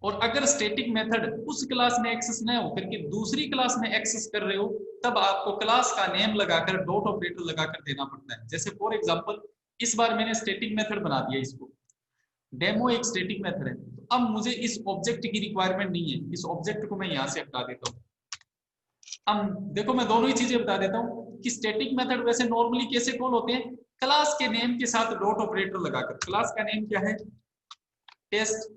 और अगर स्टैटिक मेथड उस क्लास में एक्सेस न होकर के दूसरी क्लास में एक्सेस कर रहे हो तब आपको क्लास का नेम लगाकर डॉट ऑपरेटर लगाकर देना पड़ता है। जैसे फॉर एग्जांपल इस बार मैंने स्टैटिक मेथड बना दिया, इसको डेमो एक स्टैटिक मेथड है, तो अब मुझे इस ऑब्जेक्ट की रिक्वायरमेंट नहीं है, इस ऑब्जेक्ट को मैं यहां से हटा देता हूं। अब देखो मैं दोनों ही चीजें बता देता हूं कि स्टैटिक मेथड वैसे नॉर्मली कैसे कॉल होते हैं, क्लास के नेम के साथ डॉट ऑपरेटर लगाकर। क्लास का नेम क्या है, टेस्ट,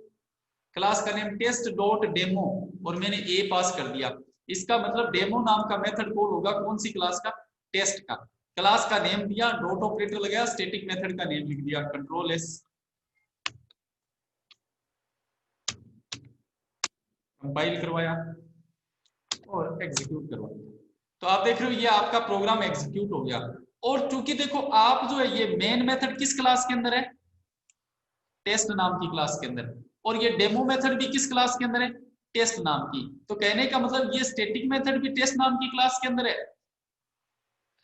क्लास का नेम टेस्ट डॉट डेमो और मैंने ए पास कर दिया, इसका मतलब डेमो नाम का मेथड कॉल होगा कौन सी क्लास का, टेस्ट का। क्लास का नेम दिया, डॉट ऑपरेटर लगाया, स्टैटिक मेथड का नेम लिख दिया, कंट्रोल एस, कंपाइल करवाया और एग्जीक्यूट करवाया। तो आप देख रहे हो ये आपका प्रोग्राम एग्जीक्यूट हो गया। और चूंकि देखो आप जो है ये मेन मेथड किस क्लास के अंदर है, टेस्ट नाम की क्लास के अंदर, और ये डेमो मेथड भी किस क्लास के अंदर है, टेस्ट नाम की। तो कहने का मतलब ये स्टैटिक मेथड भी टेस्ट नाम की क्लास के अंदर है,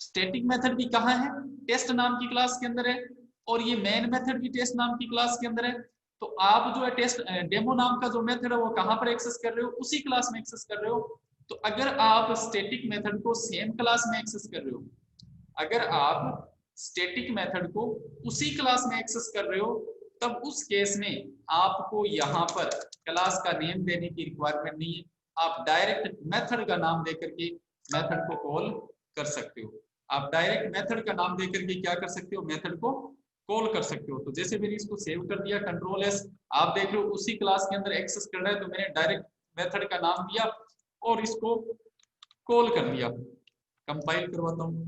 स्टैटिक मेथड भी कहाँ है, टेस्ट नाम की क्लास के अंदर है, और ये मेन मेथड भी टेस्ट नाम की क्लास के अंदर है। तो आप जो है टेस्ट डेमो नाम का जो मेथड है वो कहाँ पर एक्सेस कर रहे हो, उसी क्लास में एक्सेस कर रहे हो। तो अगर आप स्टैटिक मेथड को सेम क्लास में एक्सेस कर रहे हो, अगर आप स्टैटिक मेथड को उसी क्लास में एक्सेस कर रहे हो तब उस केस में आपको यहाँ पर क्लास का नेम देने की रिक्वायरमेंट नहीं है, आप डायरेक्ट मेथड का नाम देकर के मेथड को कॉल कर सकते हो। आप डायरेक्ट मेथड का नाम देकर के क्या कर सकते हो, मेथड को कॉल कर सकते हो। तो जैसे मैंने इसको सेव कर दिया, कंट्रोल एस, आप देख रहे हो उसी क्लास के अंदर एक्सेस कर रहा है, तो मैंने डायरेक्ट मेथड का नाम दिया और इसको कॉल कर दिया। कंपाइल करवाता हूँ,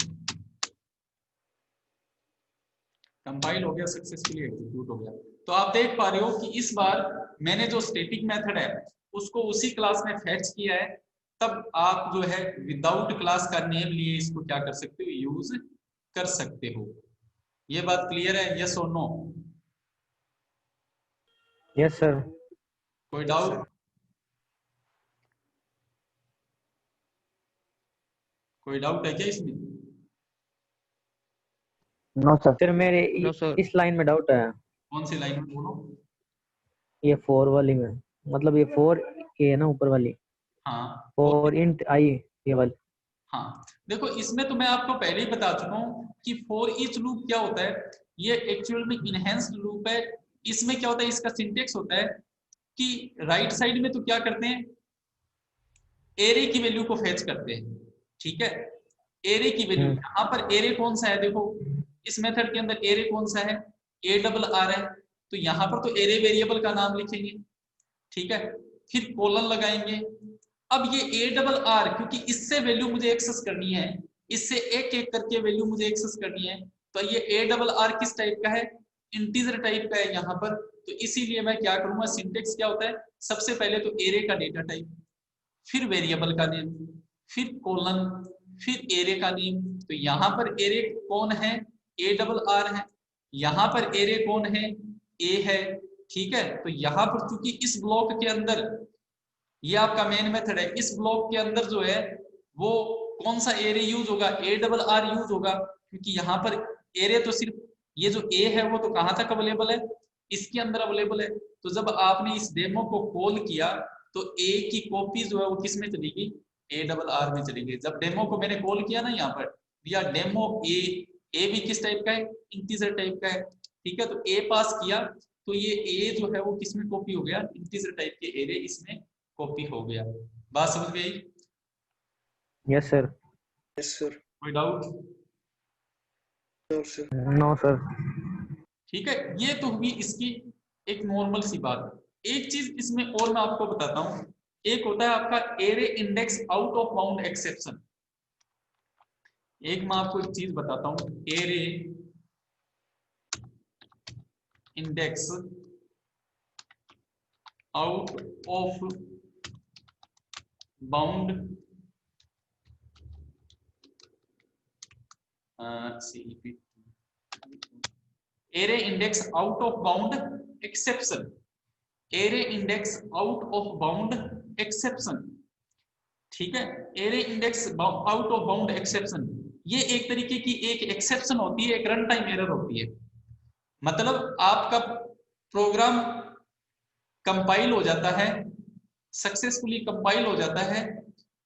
कंपाइल हो गया, सक्सेसफुली एग्जीक्यूट हो गया। तो आप देख पा रहे हो कि इस बार मैंने जो स्टैटिक मेथड है उसको उसी क्लास में फेच किया है, तब आप जो है विदाउट क्लास का नेम लिए इसको क्या कर सकते हो, यूज कर सकते हो। ये बात क्लियर है, यस और नो? Yes sir. कोई डाउट? कोई डाउट है क्या इसमें? No sir. सर मेरे नो सर। इस लाइन में डाउट है। कौन सी लाइन में बोलो? ये 4 वाली में, मतलब ये 4 ये है ना ऊपर वाली, हाँ 4 इंट आई ये वाली। हाँ देखो इसमें तो मैं आपको पहले ही बता चुका हूँ कि फॉर ईच लूप क्या होता है, ये एक्चुअल में इनहेंस्ड लूप है। इसमें क्या होता है, इसका सिंटेक्स होता है कि राइट साइड में तो क्या करते हैं, एरे की वैल्यू को फेच करते हैं, ठीक है, एरे की वैल्यू। यहाँ पर एरे कौन सा है, देखो इस मेथड के अंदर एरे कौन सा है, ARR है, तो यहाँ पर तो एरे वेरिएबल का नाम लिखेंगे, ठीक है, फिर कोलन लगाएंगे। अब ये ARR क्योंकि इससे वैल्यू मुझे एक्सेस करनी है, इससे एक एक करके वैल्यू मुझे एक्सेस करनी है, तो ये ARR किस टाइप का है, इंटीजर टाइप का है यहाँ पर। तो इसीलिए मैं क्या करूंगा, सिंटेक्स क्या होता है, सबसे पहले तो एरे का डेटा टाइप, फिर वेरिएबल का नेम, फिर कोलन, फिर एरे का नेम। तो यहाँ पर एरे कौन है, ARR है, यहाँ पर एरे कौन है, ए है, ठीक है। तो यहाँ पर चूंकि इस ब्लॉक के अंदर ये आपका मेन मेथड है, इस ब्लॉक के अंदर जो है वो कौन सा एरे यूज होगा, ARR यूज होगा, क्योंकि यहाँ पर एरे तो सिर्फ ये जो ए है वो तो कहाँ तक अवेलेबल है, इसके अंदर अवेलेबल है। तो जब आपने इस डेमो को कॉल किया तो ए की कॉपी जो है वो किस में चली गई, ARR में चली गई। जब डेमो को मैंने कॉल किया ना यहाँ पर दिया डेमो ए भी किस टाइप का है, इंटीजर टाइप का है, ठीक है। तो ए पास किया तो ये ए जो है वो किस में कॉपी हो गया, इंटीजर टाइप के एरे इसमें कॉपी हो गया। बात समझ गई? Yes sir. Yes sir. कोई doubt? No sir. No sir. ठीक है, ये तो हुई इसकी एक नॉर्मल सी बात। एक चीज इसमें और मैं आपको बताता हूं, एक होता है आपका array index out of bound exception. एक मैं आपको एक चीज बताता हूं, array index out of bound array index out of bound exception, array index out of bound exception, ठीक है, array index out of bound exception, ये एक तरीके की एक एक्सेप्शन होती है, एक रन टाइम एरर होती है। मतलब आपका प्रोग्राम कंपाइल हो जाता है, सक्सेसफुली कंपाइल हो जाता है,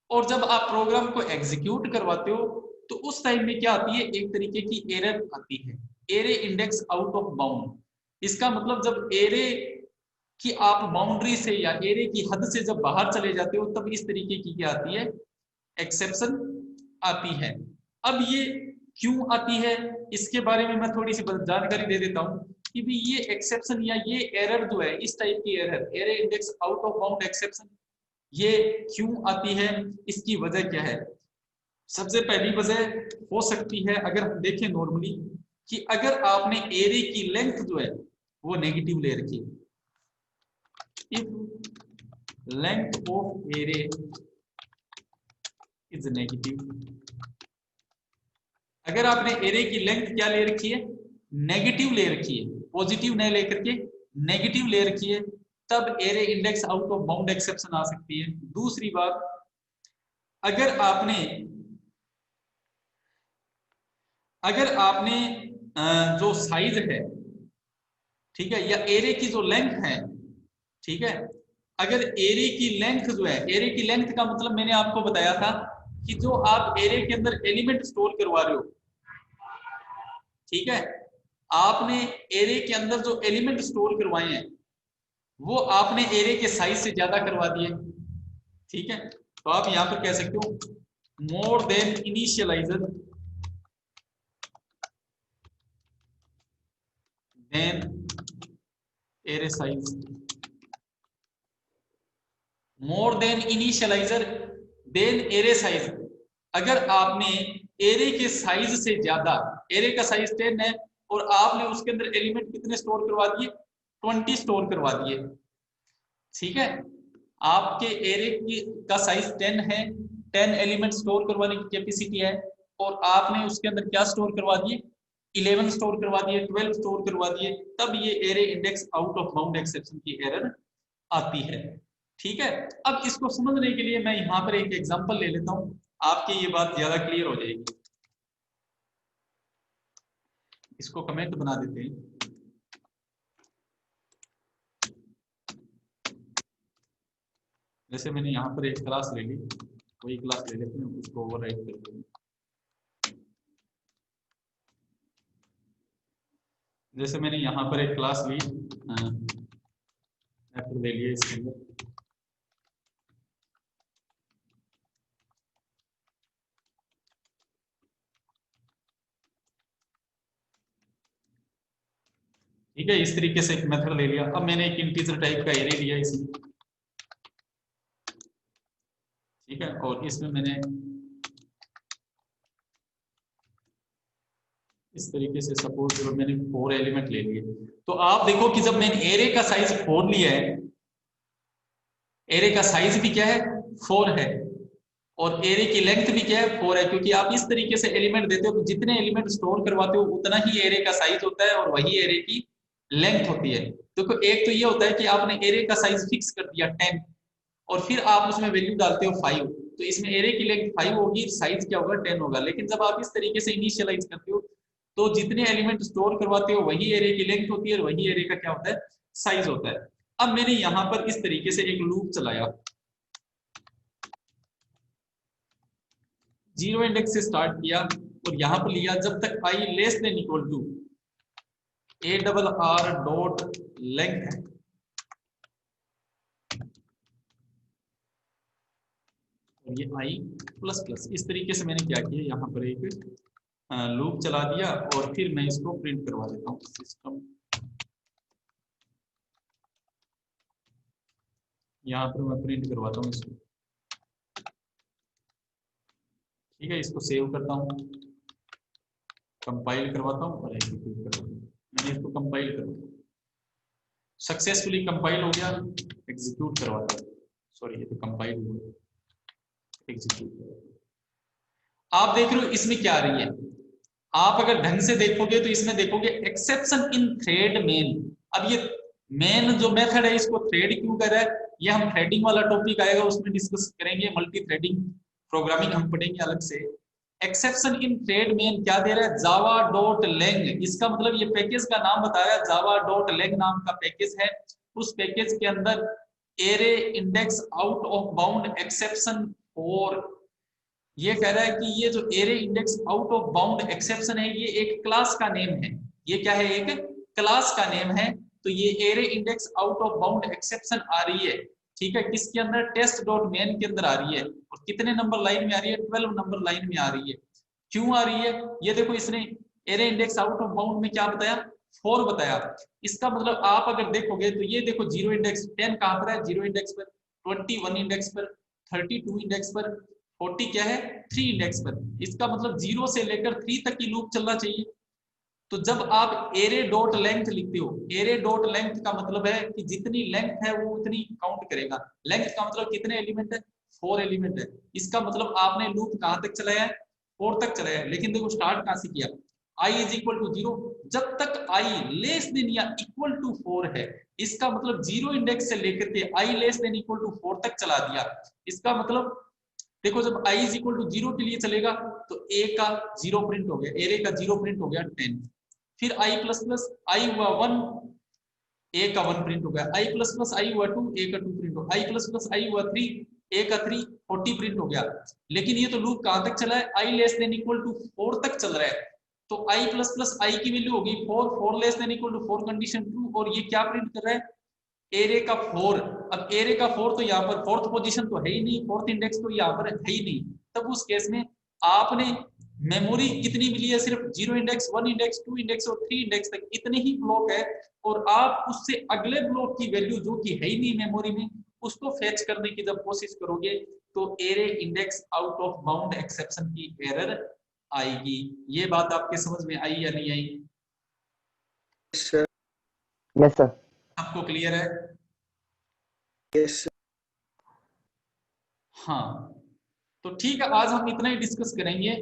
और जब आप प्रोग्राम को एग्जीक्यूट करवाते हो तो उस टाइम में क्या आती है, एक तरीके की एरर आती है, array index out of bound. इसका मतलब जब एरे कि आप बाउंड्री से या एरे की हद से जब बाहर चले जाते हो तब इस तरीके की क्या आती है, एक्सेप्शन आती है। अब ये क्यों आती है इसके बारे में मैं थोड़ी सी जानकारी दे देता हूं कि भी ये एक्सेप्शन या ये एरर जो है, इस टाइप की error, array index out of bound exception, ये क्यों आती है, इसकी वजह क्या है। सबसे पहली वजह हो सकती है, अगर हम देखें नॉर्मली, कि अगर आपने एरे की लेंथ जो है वो नेगेटिव ले रखी है, if length of array is negative, अगर आपने एरे की लेंथ क्या ले रखी है, नेगेटिव ले रखी है, पॉजिटिव नहीं लेकर के नेगेटिव ले रखी है, तब array index out of bound exception आ सकती है। दूसरी बात, अगर आपने जो साइज है, ठीक है, या एरे की जो लेंथ है, ठीक है, अगर एरे की लेंथ जो है, एरे की लेंथ का मतलब मैंने आपको बताया था कि जो आप एरे के अंदर एलिमेंट स्टोर करवा रहे हो, ठीक है, आपने एरे के अंदर जो एलिमेंट स्टोर करवाए हैं वो आपने एरे के साइज से ज्यादा करवा दिए, ठीक है, तो आप यहां पर कह सकते हो more than initializer than array size, more than initializer than array size. अगर आपने एरे के साइज से ज्यादा, एरे का साइज 10 है और आपने उसके अंदर एलिमेंट कितने स्टोर करवा दिए, 20 स्टोर करवा दिए, ठीक है, आपके एरे का साइज 10 है, 10 एलिमेंट स्टोर करवाने की कैपेसिटी है, और आपने उसके अंदर क्या स्टोर करवा दिए, 11 स्टोर करवा दिए, 12 स्टोर करवा दिए, तब ये array index out of bound exception की एरर आती है, ठीक है। अब इसको समझने के लिए मैं यहाँ पर एक एग्जांपल ले लेता हूँ, आपकी ये बात ज्यादा क्लियर हो जाएगी। इसको कमेंट बना देते हैं, जैसे मैंने यहाँ पर एक क्लास ले ली, वही क्लास ले लेते हैं, उसको ओवरराइट करते हैं। जैसे मैंने यहाँ पर एक क्लास ली, ले लिया इसके अंदर, ठीक है, इस तरीके से एक मेथड ले लिया। अब मैंने एक इंटीजर टाइप का एरे लिया इसमें, ठीक है, और इसमें मैंने इस तरीके से सपोज करो मैंने 4 एलिमेंट ले लिए, तो आप देखो कि जब मैंने एरे का साइज 4 लिया है, एरे का साइज भी क्या है, 4 है, और एरे की लेंथ भी क्या है, 4 है, क्योंकि आप इस तरीके से एलिमेंट देते हो तो जितने एलिमेंट स्टोर करवाते हो उतना ही एरे का साइज होता है और वही एरे की लेंथ होती है। देखो एक तो ये होता है कि आपने एरे का साइज फिक्स कर दिया 10 और फिर आप उसमें वैल्यू डालते हो 5, तो इसमें एरे की लेंथ 5 होगी, साइज क्या होगा, 10 होगा। लेकिन जब आप इस तरीके से इनिशियलाइज करते हो तो जितने एलिमेंट स्टोर करवाते हो वही एरे की लेंथ होती है और वही एरे का क्या होता है, साइज होता है। अब मैंने यहां पर इस तरीके से एक लूप चलाया, 0 इंडेक्स से स्टार्ट किया और यहां पर लिया जब तक i less than equal to ARR dot length है, और ये i प्लस प्लस, इस तरीके से मैंने क्या किया, यहाँ पर एक लूप चला दिया और फिर मैं इसको प्रिंट करवा देता हूँ सिस्टम, यहाँ पर मैं प्रिंट करवाता हूँ इसको, ठीक है, इसको सेव करता हूँ, कंपाइल करवाता हूँ और एग्जीक्यूट करवाता हूँ। मैंने इसको कंपाइल कर दिया, सक्सेसफुली कंपाइल हो गया, एग्जीक्यूट करवाता हूँ, सॉरी ये तो कंपाइल हुआ, एग्जीक्यूट। आप देख रहे हो इसमें क्या आ रही है, आप अगर ढंग से देखोगे तो इसमें देखोगे एक्सेप्शन इन थ्रेड मेन। अब ये मेन जो मेथड है इसको थ्रेड क्यों कर रहा है, ये हम थ्रेडिंग वाला टॉपिक आएगा उसमें डिस्कस करेंगे, मल्टी थ्रेडिंग प्रोग्रामिंग हम पढ़ेंगे अलग से। एक्सेप्शन इन थ्रेड में क्या दे रहा है, जावा डॉट लैंग, इसका मतलब ये पैकेज का नाम बताया, जावा डॉट लैंग नाम का पैकेज है। उस पैकेज के अंदर array index out of bound exception for, ये कह रहा है कि ये जो array index out of bound exception है ये एक क्लास का नेम है। ये क्या है, एक क्लास का नेम है। तो ये array index out of bound exception आ रही है, ठीक है, किसके अंदर, टेस्ट डॉट मेन के अंदर आ रही है। और कितने नंबर लाइन में आ रही है, 12 नंबर लाइन में आ रही है। क्यों आ रही है, ये देखो इसने array index out of bound में क्या बताया, 4 बताया। इसका मतलब आप अगर देखोगे तो ये देखो 0 इंडेक्स 10 कहां पर है, 0 इंडेक्स पर, 21 इंडेक्स पर, 32 इंडेक्स पर, 40 क्या है 3 इंडेक्स पर। इसका मतलब 0 से लेकर 3 तक की लूप चलना चाहिए। तो जब आप एरे डॉट लेंथ लिखते हो, एरे डॉट लेंथ का मतलब है कि जितनी लेंथ है वो उतनी काउंट करेगा। लेंथ का मतलब कितने एलिमेंट है, 4 एलिमेंट है। इसका मतलब आपने लूप कहां तक चलाया है, 4 तक चलाया है। लेकिन देखो स्टार्ट कहां से किया, i इज इक्वल टू 0, जब तक i लेस देन या इक्वल टू 4 है। इसका मतलब 0 इंडेक्स से लेकर के i less than equal to 4 तक चला दिया। इसका मतलब देखो जब i इज इक्वल टू 0 के लिए चलेगा तो a का 0 प्रिंट हो गया, एरे का 0 प्रिंट हो गया 10, फिर i प्लस प्लस i हुआ 1, a का 1 प्रिंट हो गया, i प्लस प्लस i हुआ 2, a का 2 प्रिंट हो, i प्लस प्लस i हुआ 3, a का 3, 40 प्रिंट हो गया। लेकिन ये तो लूप कहां तक चला है, i less than equal to 4 तक चल रहा है। तो i प्लस प्लस i की वैल्यू होगी 4, 4 less than equal to 4 condition true, और ये क्या प्रिंट कर रहा है, एरे का 4। अब एरे का 4 तो यहाँ पर 4th पोजीशन तो है ही नहीं, 4th इंडेक्स तो यहाँ पर है ही नहीं। तब उस केस में आपने मेमोरी कितनी मिली है, सिर्फ 0 इंडेक्स, 1 इंडेक्स, 2 इंडेक्स और 3 इंडेक्स तक इतने ही ब्लॉक है। और आप उससे अगले ब्लॉक की वैल्यू जो कि है ही नहीं मेमोरी में, उसको फेच करने की जब कोशिश करोगे तो array index out of bound exception की एरर आएगी। ये बात आपके समझ में आई या नहीं आई, Yes, sir. Yes, sir. आपको क्लियर है? Yes, sir. हाँ तो ठीक है, आज हम इतना ही डिस्कस करेंगे।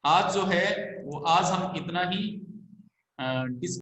आज जो है वो आज हम इतना ही डिस्कस